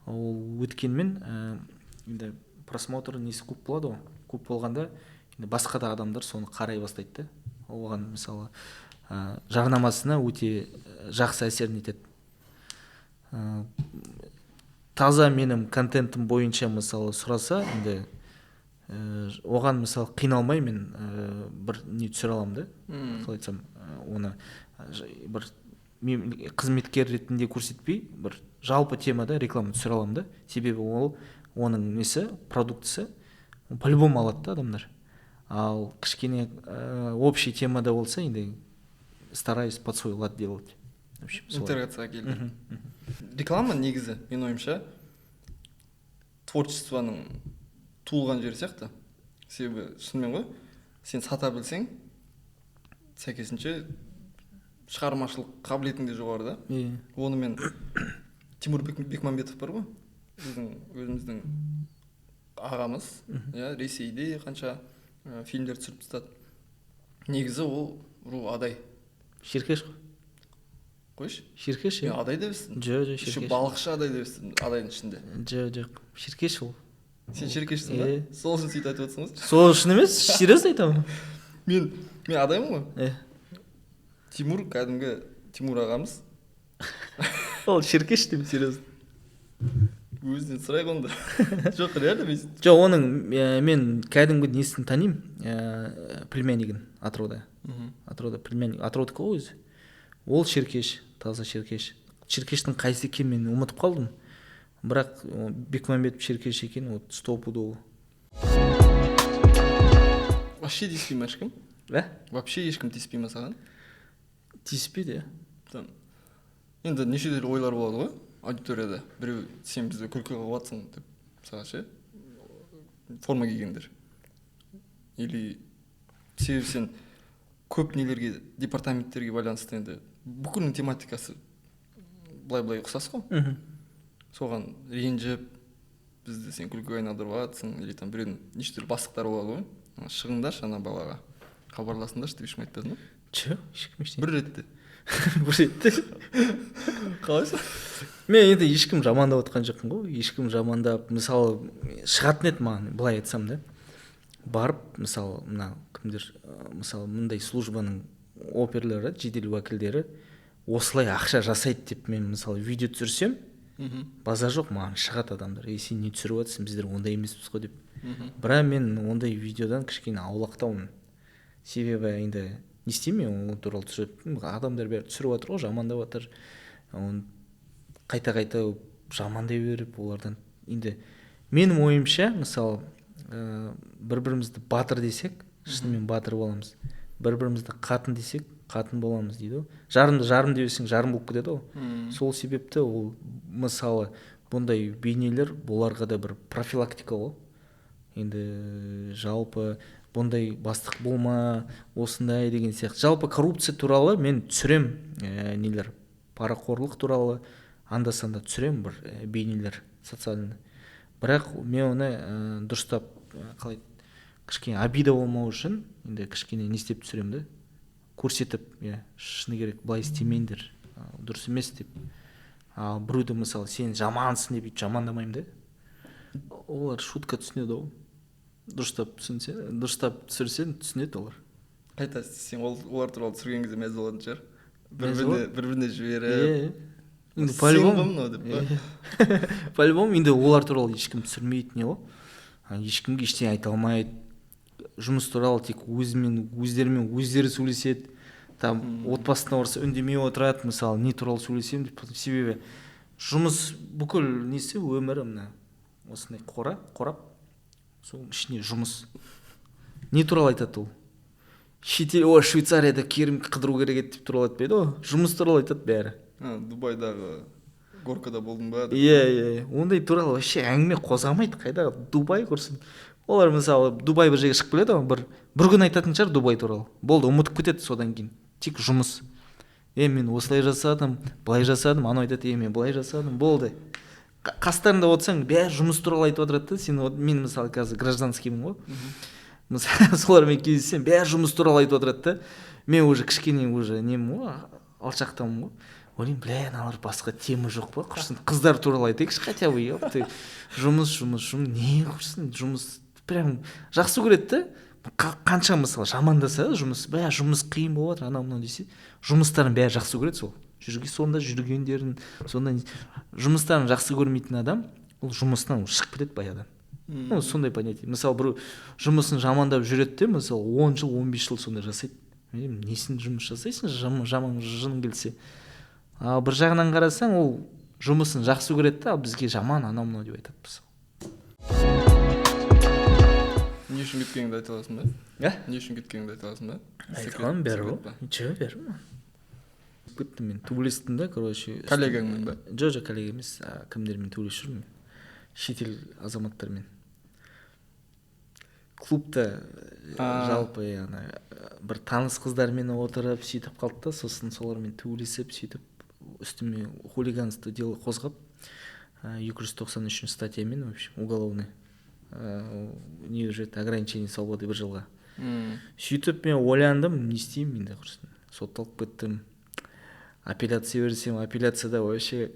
Speaker 2: Ол өткенмен енді просмотр несі көп болады ғой. Көп болғанда басқа да адамдар соны қарай бастайды. Оған мысалы жарнамасына өте жақсы әсерін етеді. Таза менің контентім бойынша мысалы сұраса, енді оған мысалы қиналмай мен бір не түсіре аламын да. Қалай айтсам, оны бір қызметкер ретінде көрсетпей, бір жалпы темада реклама түсіре аламын да. Себебі ол оның несі, продуктысы по-любому алады да адамдар. Ал кішкене общий темада болса, енді стараюсь под свой лад делать.
Speaker 1: Интерацияға келді. Реклама негізі, мен ойымша, творчествоның туылған жері сияқты. Себебі шынымен ғой, сен сата білсең, сәйкесінше шығармашылық қабілетің де жоғары да. Оны мен Тимур Бекмамбетов бар ғой, өзіміздің ағамыз, Ресейде қанша фильмдер түсіріп тастады. Негізі ол адай.
Speaker 2: Шеркеш қой.
Speaker 1: Қойшы?
Speaker 2: Шеркеш,
Speaker 1: мен адай деп естідім.
Speaker 2: Жоқ, шеркеш.
Speaker 1: Еще балықшы адай деп естідім, адайдың ішінде.
Speaker 2: Жоқ, шеркеш ол.
Speaker 1: Сен шеркешсің ба? Сол үшін сөйтіп айтып отырсың ғой?
Speaker 2: Сол үшін емес, серьезно айтамын.
Speaker 1: Мен адаймын ғой. Тимур, кәдімгі Тимур ағамыз.
Speaker 2: Ол шеркеш деймін, серьезно.
Speaker 1: Өзінен сұрай қонды. Жоқ, реально мен.
Speaker 2: Жоқ, оның мен кәдімгі несін танимын, племяннигін Атырауда. Атырауда племянник, Атыраудікі ғой өзі. Ол шеркеш, таза шеркеш. Шеркештің қайсы екенін мен ұмытып қалдым. Бірақ Бекмамбетов шеркеш екен, вот стопудово.
Speaker 1: Вообще тиіспей ма ешкім? Вообще ешкім тиіспей ма саған?
Speaker 2: Тиіспейді,
Speaker 1: енді неше түрлі ойлар болады ғой аудиторияда. Біреу сен бізді күлкі қылып жатсың деп саған ше форма кигендер. Или себебі сен көп нелерге, департаменттерге байланысты енді бүкілінің тематикасы былай ұқсас қой. Соған ренжіп, бізді сен күлкі айналдырып жатсың, или там біреудің неше түрлі бастықтары болады ғой. Шығыңдаршы ана балаға, хабарласыңдаршы деп ешкім айтпадың ба?
Speaker 2: Че? Ешкім ештеңе.
Speaker 1: Бір ретте.
Speaker 2: Бір ретте.
Speaker 1: Қалайсың?
Speaker 2: Мен енді ешкім жамандап отқан жоқпын ғой. Ешкім жамандап, мысалы, шығатын еді маған, былай айтсам да. Барып, мысалы, мына кімдер, мысалы, мындай службаның оперлері, жедел уәкілдері осылай ақша жасайды деп мен, мысалы, видео түсірсем, базар жоқ, маған шығады адамдар. Сен не түсіріп жатсың, біздер ондай емеспіз ғой деп. Бірақ мен ондай видеодан кішкене аулақтаумын. себебі енді не істеймін мен ол туралы түсіріп адамдар бәрі түсіріп жатыр ғой, жамандап жатыр, оны қайта жамандай беріп олардан. Енді менің ойымша мысалы бір бірімізді батыр десек шынымен батыр боламыз, бір бірімізді қатын десек қатын боламыз дейді ғой. Жарымды жарым десең жарым болып кетеді ғой. Сол себепті ол мысалы бұндай бейнелер бұларға да бір профилактика ғой. Енді жалпы бұндай бастық болма, осындай деген сияқты. Жалпы коррупция туралы мен түсірем нелер, парақорлық туралы анда-санда түсірем бір бейнелер социальный. Бірақ мен оны дұрыстап қалай кішкене обида болмау үшін енді кішкене не істеп түсірем да, көрсетіп, шыны керек былай істемеңдер, дұрыс емес деп. Ал біреуді мысалы сен жамансың деп жамандамаймын да. Олар шутка түсінеді ғой. Дұрыстап түсірсең түсінеді олар.
Speaker 1: Қайта сен олар туралы түсірген кезде мәз болатын шығар. Бір-біріне жіберіп.
Speaker 2: Енді
Speaker 1: по-любому
Speaker 2: енді олар туралы ешкім түсірмейді не ғой. Ешкімге ештеңе айта алмайды. Жұмыс туралы тек өздерімен өздері сөйлеседі. Там отбасына барса үндемей отырады, мысалы не туралы сөйлесем деп. Себебі жұмыс бүкіл несі өмірі мына осындай қорап, соның ішіне жұмыс. Не туралы айтады ол? Шетел, Швейцарияда керім қыдыру керек еді деп туралы айтпайды ғой. Жұмыс туралы айтады бәрі.
Speaker 1: Дубайдағы горкада болдың ба?
Speaker 2: Ондай туралы вообще әңгіме қозғамайды. Қайда Дубай көрсін. Олар мысалы Дубай бір жерге шығып келеді ғой, бір күн айтатын шығар Дубай туралы. Болды, ұмытып кетеді содан кейін. Тек жұмыс. Мен осылай жасадым, былай жасадым, анау айтады, мен былай жасадым, болды. Қастарында отырсаң, бәрі жұмыс туралы айтып отырады да, мен мысалы қазір гражданскиймін ғой. Мысалы солармен кездессем, бәрі жұмыс туралы айтып отырады да. Мен уже кішкене немін ғой, алшақтамын ғой. Ойлаймын, алар басқа тема жоқ па? Құрсын, қыздар туралы айтайықшы хотя бы, жұмыс, не құрсын, жұмыс прям жақсы көреді да. Қанша мысалы жамандаса жұмыс, жұмыс қиын болып жатыр, анау десе, жұмыстарын бәрі жақсы көреді сол. Сонда жүргендерін, сонда жұмыстарын жақсы көрмейтін адам, ол жұмыстан шығып кетеді баяғыдан. Сондай понятие. Мысалы бір жұмысын жамандап жүреді де, мысалы 10 жыл, 15 жыл сонда жасайды. Несін жұмыс жасайсың, жаман жын келсе. Ал бір жағынан қарасаң, ол жұмысын жақсы көреді, ал бізге жаман анау деп айтады мысалы.
Speaker 1: Не үшін кеткеніңді айта аласың ба? Не үшін кеткеніңді айта аласың ба?
Speaker 2: Айта аламын, бәрі ғой. Ничего, бәрі ма? Біттім мен, төбелестім да, короче.
Speaker 1: Коллегаңмен ба?
Speaker 2: Жоқ, коллега емес, кімдермен төбелесіп жүрмін. Шетел азаматтармен. Клубта жалпы бір таныс қыздармен отырып сөйтіп қалды да, сосын солармен төбелесіп сөйтіп үстіме хулиганство дело қозғап 293 статьямен вообще уголовный не жүреді, ограничение свободы 1 жылға. Сөйтіп мен ойландым, не істеймін енді құрсын. Сотталып кеттім. Апелляция берсем, апелляцияда вообще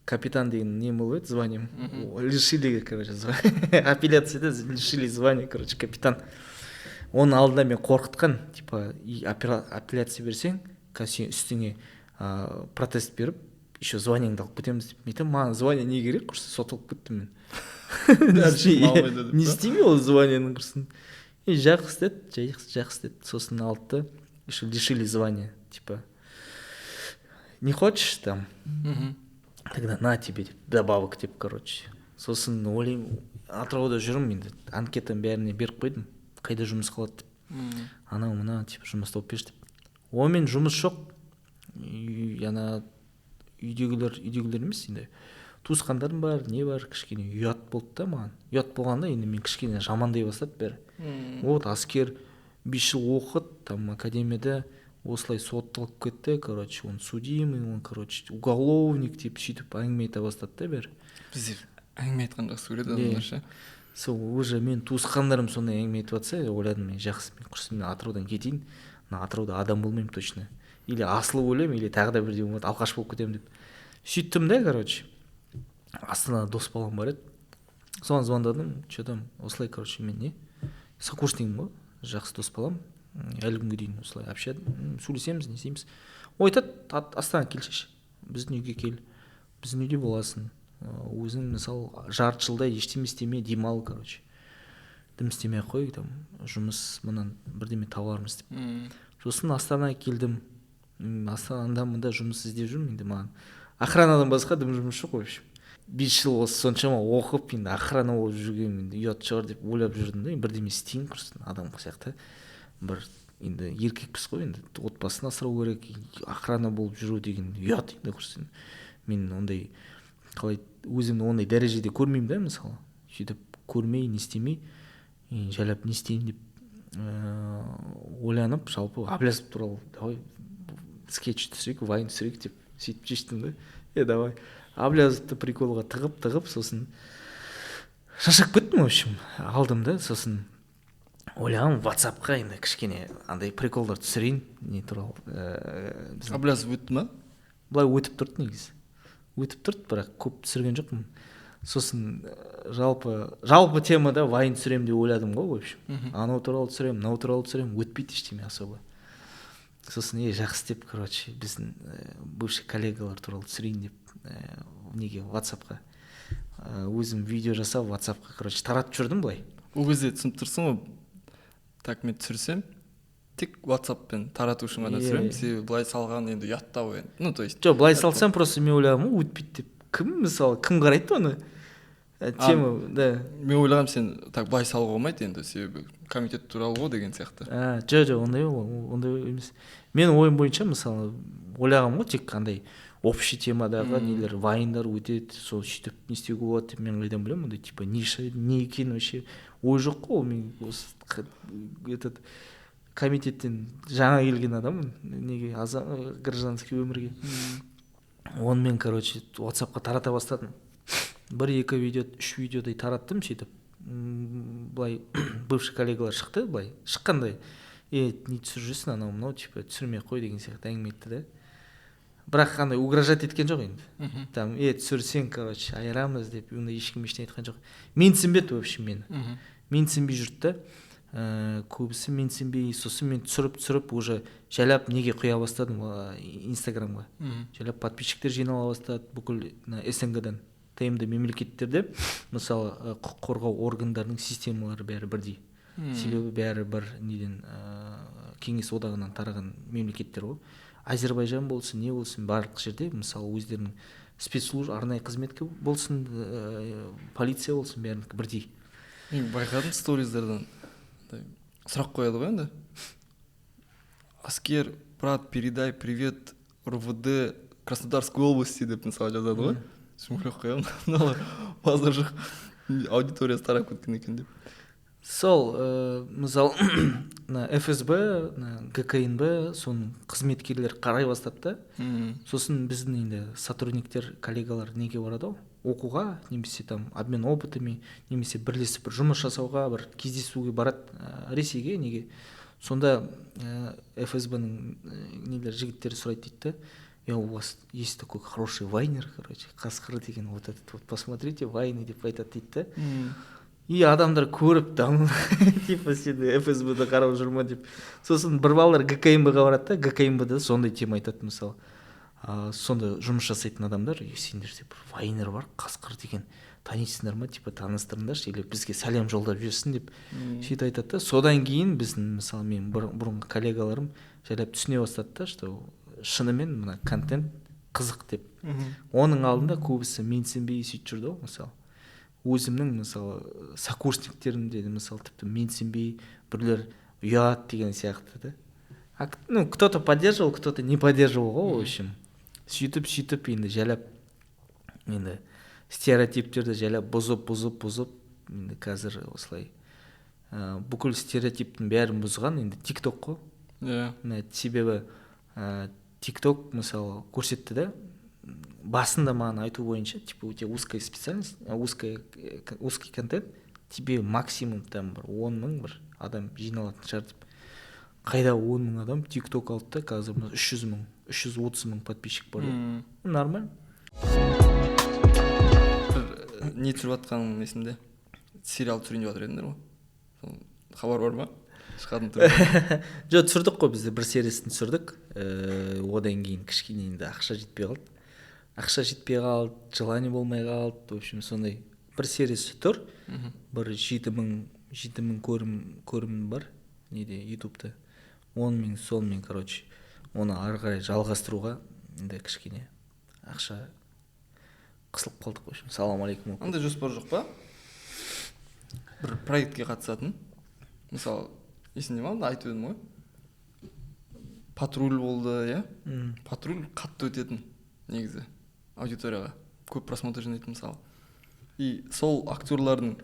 Speaker 2: капитан деген не болып еді, званием. Лишили, короче, звание. Апелляцияда лишили звание, короче, капитан. Оның алдында мен қорқытқан, типа, апелляция берсең, сен үстіңе протест беріп, еще званиеңді алып кетеміз деп. Мен маған звание не керек, құрсын, сотталып кеттім мен. Не істеймін ол званияның құрсын. Жақсы деді. Сосын алды, еще лишили звания, типа, не хочешь там? Тогда на тебе деп, добавок деп, короче. Сосын ойлаймын, Атырауда жүрмін енді, анкетаны бәріне беріп қойдым, қайда жұмыс қылады деп. Анау мына типа жұмыс тауып берші деп. Онымен жұмыс жоқ. Үйдегілер емес енді. Туысқандарым бар, не бар, кішкене ұят болды да маған. Ұят болғанда енді мен кішкене жамандай бастады бәрі. Вот аскер 5 жыл оқыды, там академияда осылай сотталып кетті, короче, он судимый, он, короче, уголовник деп сөйтіп әңгіме айта бастады да бәрі.
Speaker 1: Біздер әңгіме айтқан жақсы көреді адамдар ше.
Speaker 2: Сол уже мен туысқандарым сондай әңгіме айтып жатса, ойладым мен жақсы, мен құрсын мен Атыраудан кетейін, Атырауда адам болмаймын точно. Или асылып өлем, или тағы да бірдеңе болады, алқаш болып кетемін деп. Сөйттім да, короче. Астанада дос балам бар еді. Соған звондадым, что-там, осылай, короче, мен не? Сокурсникім ғой, жақсы дос балам. Әлі күнге дейін осылай общады, сөйлесеміз, не істейміз. Ой, Астанаға келші, біздің үйге кел, біздің үйде боласың. Өзің, мысалы, жарты жылда ештеме істеме, демал, короче. дым істемей ақ қой, там жұмыс мынан бірдеме табармыз деп. Сосын Астанаға келдім. Астанада мында жұмыс іздеп жүрмін. Енді маған охранадан басқа дым жұмыс жоқ, в общем. 5 жыл осы соншама оқып, енді охрана болып жүрген, енді ұят шығар деп ойлап жүрдім да, бірдеме істейін құрсын адам сияқты. Бір енді еркекпіз ғой, енді отбасын асырау керек, охрана болып жүру деген ұят енді құрсын. Мен ондай қалай өзімді ондай дәрежеде көрмеймін да, мысалы. Сөйтіп көрмей, не істемей, жайлап не істейін деп ойланып, жалпы Әблязов туралы давай скетч түсірейік, вайн түсірейік деп сөйтіп шештім да. Давай. Әблязовты приколға тығып, сосын шаршап кеттім, в общем. Алдым да, сосын ойлағам WhatsApp-қа енді кішкене андай приколдар түсірейін, не туралы.
Speaker 1: Әблязов өтті ма?
Speaker 2: Былай өтіп тұрды негізі. Өтіп тұрды, бірақ көп түсірген жоқпын. Сосын жалпы темада вайн түсірем деп ойладым ғой, в общем. Анау туралы түсірем, мынау туралы түсірем, өтпейді ештеме особо. Сосын жақсы деп, короче, біздің бывший коллегалар туралы түсірейін деп неге WhatsApp-қа өзім видео жасап WhatsApp-қа, короче, таратып жүрдім былай.
Speaker 1: Ол кезде түсініп тұрсың ғой, так мен түсірсем тек WhatsApp-пен тарату үшін ғана түсіремін, себебі былай салған енді ұяттау енді. Ну, то есть
Speaker 2: жоқ, былай салсам просто мен ойлағам, өтпейді деп. Кім қарайды оны? Тема, да.
Speaker 1: Мен ойлағам, сен так былай салуға болмайды енді, себебі комитет туралы ғой деген сияқты.
Speaker 2: Жоқ, ондай емес. Мен ойым бойынша, мысалы, ойлағам ғой, тек қандай общий темадағы нелер, вайндар өтеді, сол сөйтіп не істеуге болады деп мен қайдан білемін, ондай типа ниша не екенін вообще ой жоқ қой. Мен осы этот комитеттен жаңа келген адаммын, неге гражданский өмірге. Онымен, короче, WhatsApp-қа тарата бастадым. 1-2 видео, 3 видеодай тараттым, сөйтіп. Былай бывший коллегалар шықты, былай шыққандай. Не түсіріп жүрсің, анау мынау, типа түсірмей қой деген сияқты әңгіме етті да. Бірақ қандай угрожать еткен жоқ енді. Там түсірсең, короче, айырамыз деп, онда ешкім ештеңе айтқан жоқ. Мен түсінбеді, в общем, мені. Мен түсінбей жүрді да. Көбісі мен түсінбей, сосын мен түсіріп уже жайлап неге құя бастадым Инстаграмға. Жайлап подписчиктер жинала бастады бүкіл СНГ-дан. ТМД мемлекеттерде, мысалы, құқық қорғау органдарының системалары бәрі бірдей. Себебі бәрі бір неден кеңес одағынан тараған мемлекеттер ғой. Әзербайжан болсын, не болсын, барлық жерде, мысалы, өздерінің спецслужба, арнайы қызметке болсын, полиция болсын, бәрінікі бірдей.
Speaker 1: Мен байқадым сториздардан сұрақ қояды ғой енді. Аскер, брат, передай привет РВД Краснодарской области деп мысалы жазады ғой. Сөйлеп қоямын, мыналар базар жоқ, аудиториясы тарап кеткен екен деп.
Speaker 2: Сол, мысалы, ФСБ, ГКНБ, соның қызметкерлер қарай бастады да. Сосын біздің енді сотрудниктер, коллегалар неге барады, оқуға, немесе там обмен опытами, немесе бірлесіп бір жұмыс жасауға, бір кездесуге барады Ресейге, неге. Сонда ФСБ-ның нелер жігіттері сұрайды дейді. У вас есть такой хороший вайнер, короче, Қасқыр деген, вот этот вот, посмотрите, вайны деп айтады дейді. И адамдар көріп там, типа сені ФСБ-да қарап жүрма деп. Сосын бір балалар ГКМБ-ға барады да, ГКМБ-да сондай тема айтады, мысалы. Сонда жұмыс жасайтын адамдар, сендер деп вайнер бар, Қасқыр деген, танисыңдар ма, типа таныстырыңдаршы, или бізге сәлем жолдап жүрсін деп сөйтіп айтады да. Содан кейін біздің, мысалы, мен бұрынғы коллегаларым жайлап түсіне бастады да, что шынымен мына контент қызық деп. Оның алдында көбісі менсінбей сөйтіп жүрді ғой, мысалы. Өзімнің, мысалы, сокурсниктерімде, мысалы, тіпті менсінбей бірлер ұят деген сияқты да. Ну, кто-то поддерживал, кто-то не поддерживал ғой, в общем. Сөйтіп енді жайлап, енді стереотиптерді жайлап бұзып, енді қазір осылай бүкіл стереотиптің бәрін бұзған, енді TikTok қой. Себебі TikTok, мысалы, көрсетті да, басында маған айту бойынша, типа, у тебя узкая специальность, узкий контент, тебе максимум там бір 10 мың бір адам жиналатын шығар деп. Қайда 10 мың адам TikTok алды да, қазір 300 мың, 330 мың подписчик бар. Нормально.
Speaker 1: Не түсіріп атқаным есімде? Сериал түсірейін деп жатыр едіңдер ғой. Хабар бар ма?
Speaker 2: Жоқ, түсірдік қой, бізде бір сериясын түсірдік. Одан кейін кішкене енді ақша жетпей қалды, желание болмай қалды. В общем, сондай бір сериясы тұр. Бір 7 мың 7000 көрім бар неде ютубта. Онымен сонымен короче оны ары қарай жалғастыруға енді кішкене ақша қысылып қалдық. В общем, салам алейкум.
Speaker 1: Андай жоспар жоқ па? Бір проектке қатысатын. Мысалы, есіңде ма? Айтып едім ғой. Патруль болды, иә? Патруль қатты өтетін негізі аудиторияға. Көп просмотр жинайтын мысалы. И сол актерлардың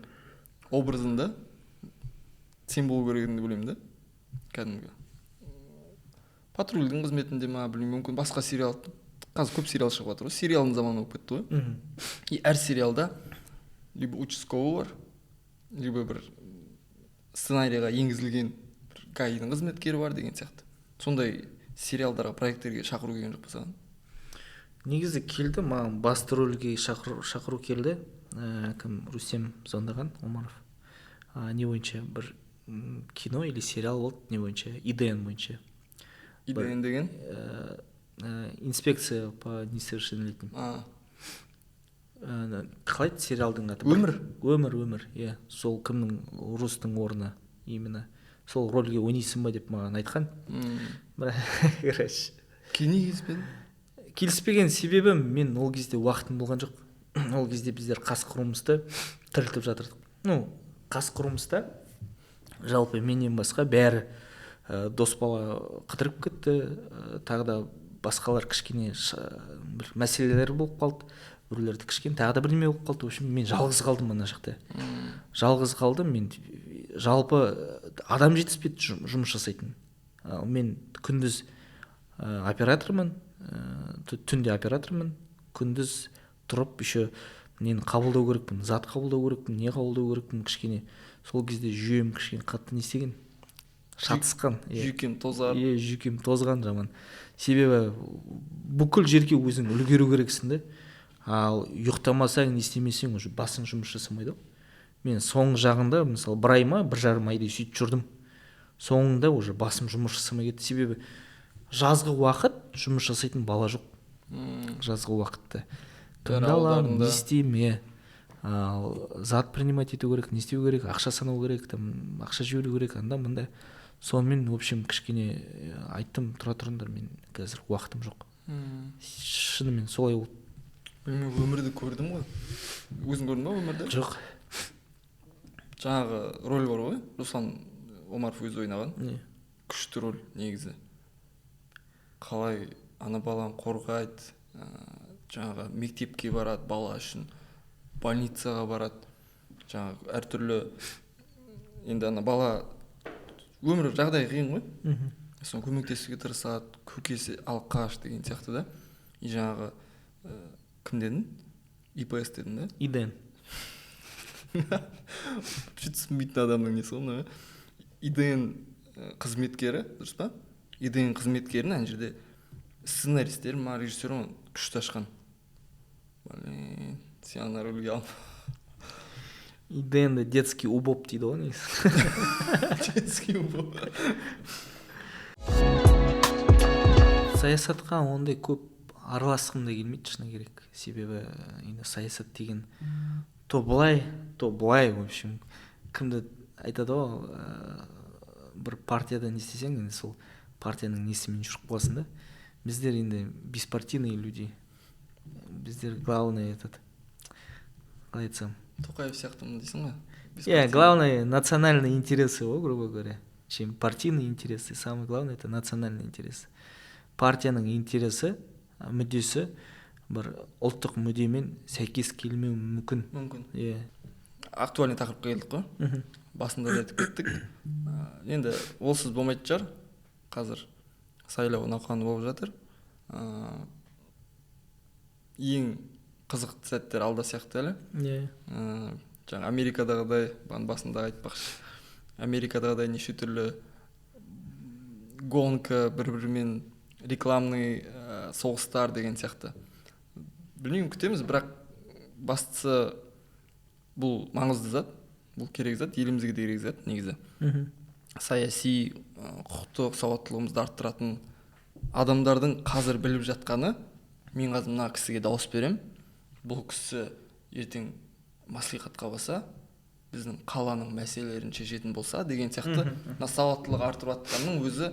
Speaker 1: образында сен болу керегін деп ойлаймын да. Кәдімгі. Патрульдің қызметінде ма, білмеймін, мүмкін басқа сериал. Қазір көп сериал шығып жатыр ғой. Сериалдың заманы болып кетті ғой. И әр сериалда либо участковый бар, либо бір сценарийға енгізілген бір гаидің қызметкері бар деген сияқты. Сондай сериалдарға, проекттерге шақыру келген жоқ па саған?
Speaker 2: Негізі келді, маған басты рөлге шақыру келді. Кім? Рустем звондаған, Омаров. Не бойынша бір кино или сериал болды, не бойынша, ИДН бойынша.
Speaker 1: ИДН деген?
Speaker 2: Инспекция по несовершеннолетним. Қалай еді сериалдың аты? Өмір, иә. Сол кімнің, Рустың орны именно. Сол рөлге ойнайсың ба деп маған айтқан.
Speaker 1: Кені келіспедің?
Speaker 2: Келіспеген себебім, мен ол кезде уақытым болған жоқ. Ол кезде біздер Қасқырумызды тірілтіп жатырдық. Қасқырумызда жалпы менен басқа бәрі дос бала қыдырып кетті. Тағы да басқалар кішкене бір мәселелер болып қалды. Біреулерді кішкене тағы да бірдеме болып қалды. В общем, мен жалғыз қалдым ана жақта. Жалғыз қалдым. Мен жалпы адам жетіспеді жұмыс жасайтын. Мен күндіз оператормын, түнде оператормын. Күндіз тұрып еще нені қабылдау керекпін, зат қабылдау керекпін, не қабылдау керекпін кішкене. Сол кезде жүйем кішкене қатты не істеген, шатысқан.
Speaker 1: Жүйкем тозған.
Speaker 2: Жүйкем тозған жаман. Себебі бүкіл жерге өзің үлгеру керексің де. Ал ұйықтамасаң, не істемесең, уже басың жұмыс жасамайды. Мен соңғы жағында, мысалы, бір ай ма, 1,5 айдай сөйтіп жүрдім. Соңында уже басым жұмыс жасамай кетті. Себебі жазғы уақыт жұмыс жасайтын бала жоқ. Жазғы уақытта. Кімді аламын, не істеймін, зат принимать ету керек, не істеу керек, ақша санау керек, ақша жіберу керек, анда-мында. Сонымен, в общем, кішкене айттым, тұра тұрыңдар, мен қазір уақытым жоқ. Шынымен солай болды.
Speaker 1: Мен өмірді көрдім ғой. Өзің көрдің ба өмірді?
Speaker 2: Жоқ.
Speaker 1: Жаңағы рөл бар ғой, Руслан Омаров өзі ойнаған. Күшті рөл негізі. Қалай ана баланы қорғайды, жаңағы мектепке барады бала үшін, больницаға барады. Жаңағы әртүрлі енді ана бала өмір жағдай қиын ғой. Соны көмектесуге тырысады, көкесі ал қаш деген сияқты да. И жаңағы кім дедің? ИПС дедің да?
Speaker 2: ИДН.
Speaker 1: Түсінбейтін адамның несі ғой. ИДН қызметкері, дұрыс па? ИДН қызметкерін ана жерде сценаристер ма, режиссер ма күшті ашқан. Блин, сен ана рөлге алып.
Speaker 2: ИДН-де детский убоп дейді ғой негізі.
Speaker 1: Детский убоп.
Speaker 2: Саясатқа ондай көп араласқым да келмейді, шыны керек. Себебі енді саясат деген то былай, в общем, кімді айтады ғой, бір партияда не істесең, енді сол партияның несімен жүріп қаласың да. Біздер енді беспартийные люди. Біздер главное этот, қалай айтсам,
Speaker 1: Тоқаев сияқты дейсің
Speaker 2: ғой? Главное национальные интересы, грубо говоря. Чем партийные интересы, самое главное это национальные интересы. Партияның интересі, мүддесі бір ұлттық мүддемен сәйкес келмеу мүмкін.
Speaker 1: Актуальный тақырыпқа келдік қой. Басында да айтып кеттік. Енді олсыз болмайтын шығар. Қазір сайлау науқаны болып жатыр. Ең қызықты сәттер алда сияқты әлі. Жаңа Америкадағыдай, басында айтпақшы. Америкадағыдай неше түрлі гонка, бір-бірімен рекламный соғыстар деген сияқты. Білмеймін, күтеміз, бірақ бастысы бұл маңызды зат, бұл керек зат, елімізге де керек зат негізі. Саяси, құқықтық сауаттылығымызды арттыратын адамдардың қазір біліп жатқаны, мен қазір мына кісіге дауыс берем, бұл кісі ертең маслихатқа баса, біздің қаланың мәселелерін шешетін болса деген сияқты мына сауаттылық артып жатқанның өзі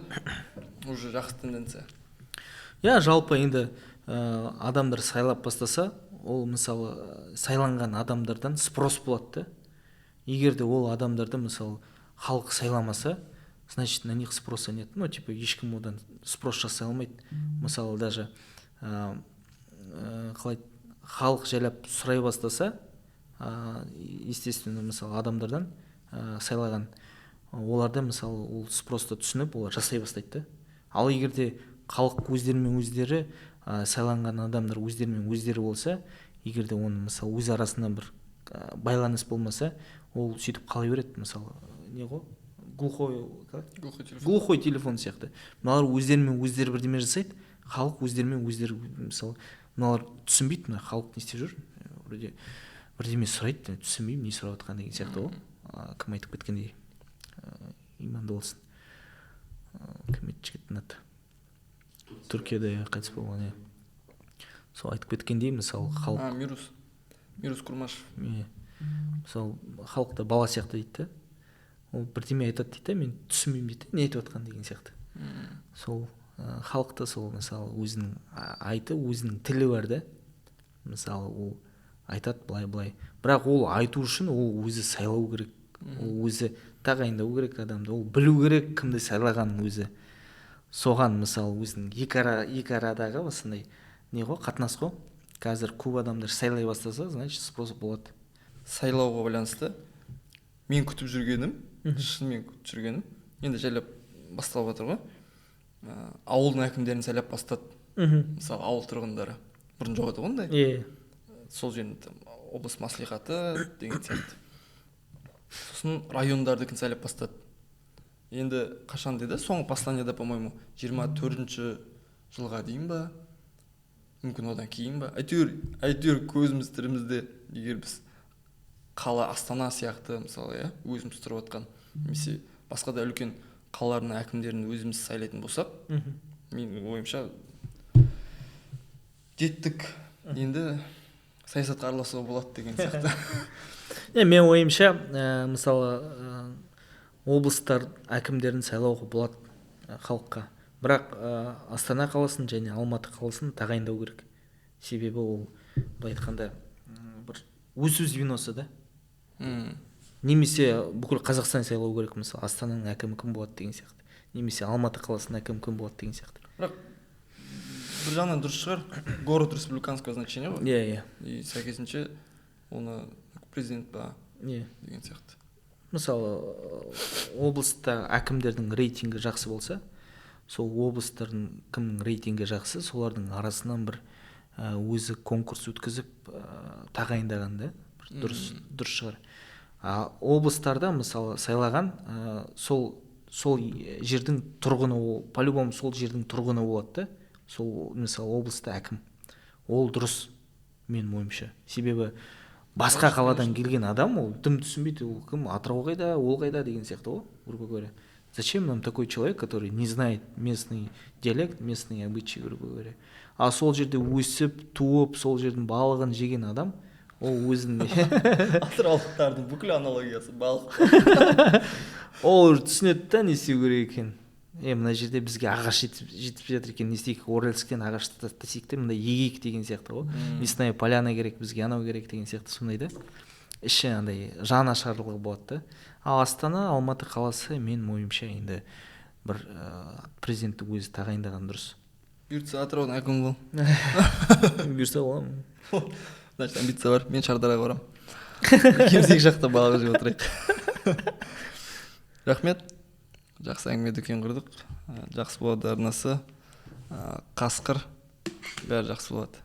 Speaker 1: уже жақсы тенденция.
Speaker 2: Иә, жалпы енді адамдар сайлап бастаса, ол мысалы сайланған адамдардан спрос болады да. Егер де ол адамдарды мысалы халық сайламаса, значит на них спроса нет. Ну, типа ешкім одан спрос жасай алмайды. Мысалы даже қалай халық жайлап сұрай бастаса, естественно, мысалы адамдардан сайлаған оларда мысалы ол спросты түсініп, олар жасай бастайды да. Ал егер де халық өздерімен өздері сайланған адамдар өздерімен өздері болса, егер де оны мысалы өз арасында бір байланыс болмаса, ол сөйтіп қала береді. Мысалы не ғой, глухой телефон сияқты. Мыналар өздерімен өздері бірдеме жасайды, халық өздерімен өздері мысалы мыналар түсінбейді, мына халық не істеп жүр, бірдеме сұрайды, түсінбеймін не сұрап жатқан деген сияқты ғой. Кім айтып кеткендей, иманды болсын. Кім еді жігіттің аты? Түркияда қайтыс болған. Сол айтып кеткендей, мысалы халық
Speaker 1: Мирус Курмашев.
Speaker 2: Мысалы халықта бала сияқты дейді да. Ол бірдеме айтады дейді, мен түсінбеймін дейді, не айтып жатқан деген сияқты. Сол халықта сол мысалы өзінің айты, өзінің тілі бар да. Мысалы ол айтады былай. Бірақ ол айту үшін ол өзі сайлау керек. Ол өзі тағайындау керек адамды. Ол білу керек кімді сайлағанын өзі. Соған мысалы өзінің екі арадағы осындай не ғой, қатынас қой. Қазір көп адамдар сайлай бастаса, значит спрос болады.
Speaker 1: Сайлауға байланысты мен күтіп жүргенім, шынымен күтіп жүргенім, енді жайлап басталып жатыр ғой. Ауылдың әкімдерін сайлап бастады. Мысалы ауыл тұрғындары бұрын жоқ еді ғой ондай. Сол жерінде облыс маслихаты деген сияқты. Сосын райондардыкін сайлап бастады. Енді қашан деді? Соңғы посланияда, по-моему, 24-ші жылға дейін ба? Мүмкін одан кейін ба? Әйтеуір көзіміз тірімізде, егер біз қала Астана сияқты мысалы, өзіміз тұрып жатқан, немесе басқа да үлкен қалалардың әкімдерін өзіміз сайлайтын болсақ, менің ойымша жеттік, енді саясатқа араласуға болады деген сияқты.
Speaker 2: Мен ойымша, мысалы облыстар әкімдерін сайлауға болады халыққа. Бірақ Астана қаласын және Алматы қаласын тағайындау керек. Себебі ол былай айтқанда бір өз звеносы да. Немесе бүкіл Қазақстан сайлау керек, мысалы Астананың әкімі кім болады деген сияқты. Немесе Алматы қаласының әкімі кім болады деген сияқты.
Speaker 1: Бірақ бір жағынан дұрыс шығар, город республиканского значения ғой.
Speaker 2: Иә.
Speaker 1: И сәйкесінше оны президент ба деген сияқты.
Speaker 2: Мысалы облыста әкімдердің рейтингі жақсы болса, сол облыстардың кімнің рейтингі жақсы, солардың арасынан бір өзі конкурс өткізіп тағайындағанда дұрыс шығар. Облыстарда мысалы сайлаған сол жердің тұрғыны, по-любому сол жердің тұрғыны болады да. Сол мысалы облыста әкім. Ол дұрыс менің ойымша. Себебі басқа қаладан келген адам, ол дым түсінбейді, ол кім, Атырау қайда, ол қайда деген сияқты ғой, грубо говоря. Зачем нам такой человек, который не знает местный диалект, местные обычаи, грубо говоря. А сол жерде өсіп, туып, сол жердің балығын жеген адам, ол өзінің
Speaker 1: атыраулықтардың бүкіл аналогиясы балық.
Speaker 2: Ол түсінеді да не істеу керек екен. Мына жерде бізге ағаш жетіп жатыр екен, не істейік, Орельсктен ағаш тасейік те, мында егейік деген сияқты ғой. Лесная поляна керек, бізге анау керек деген сияқты, сондай да. Іші андай жан ашарлығы болады да. Ал Астана, Алматы қаласы менің ойымша енді бір президентті өзі тағайындаған дұрыс.
Speaker 1: Бұйыртса Атыраудың әкімі бол.
Speaker 2: Бұйырса боламын.
Speaker 1: Значит, амбиция бар. Мен Шардараға барам. Кемсек жақта балық жеп отырайық. Рахмет. Жақсы әңгіме дүкен құрдық. Жақсы болады арнасы. Қасқыр. Бәрі жақсы болады.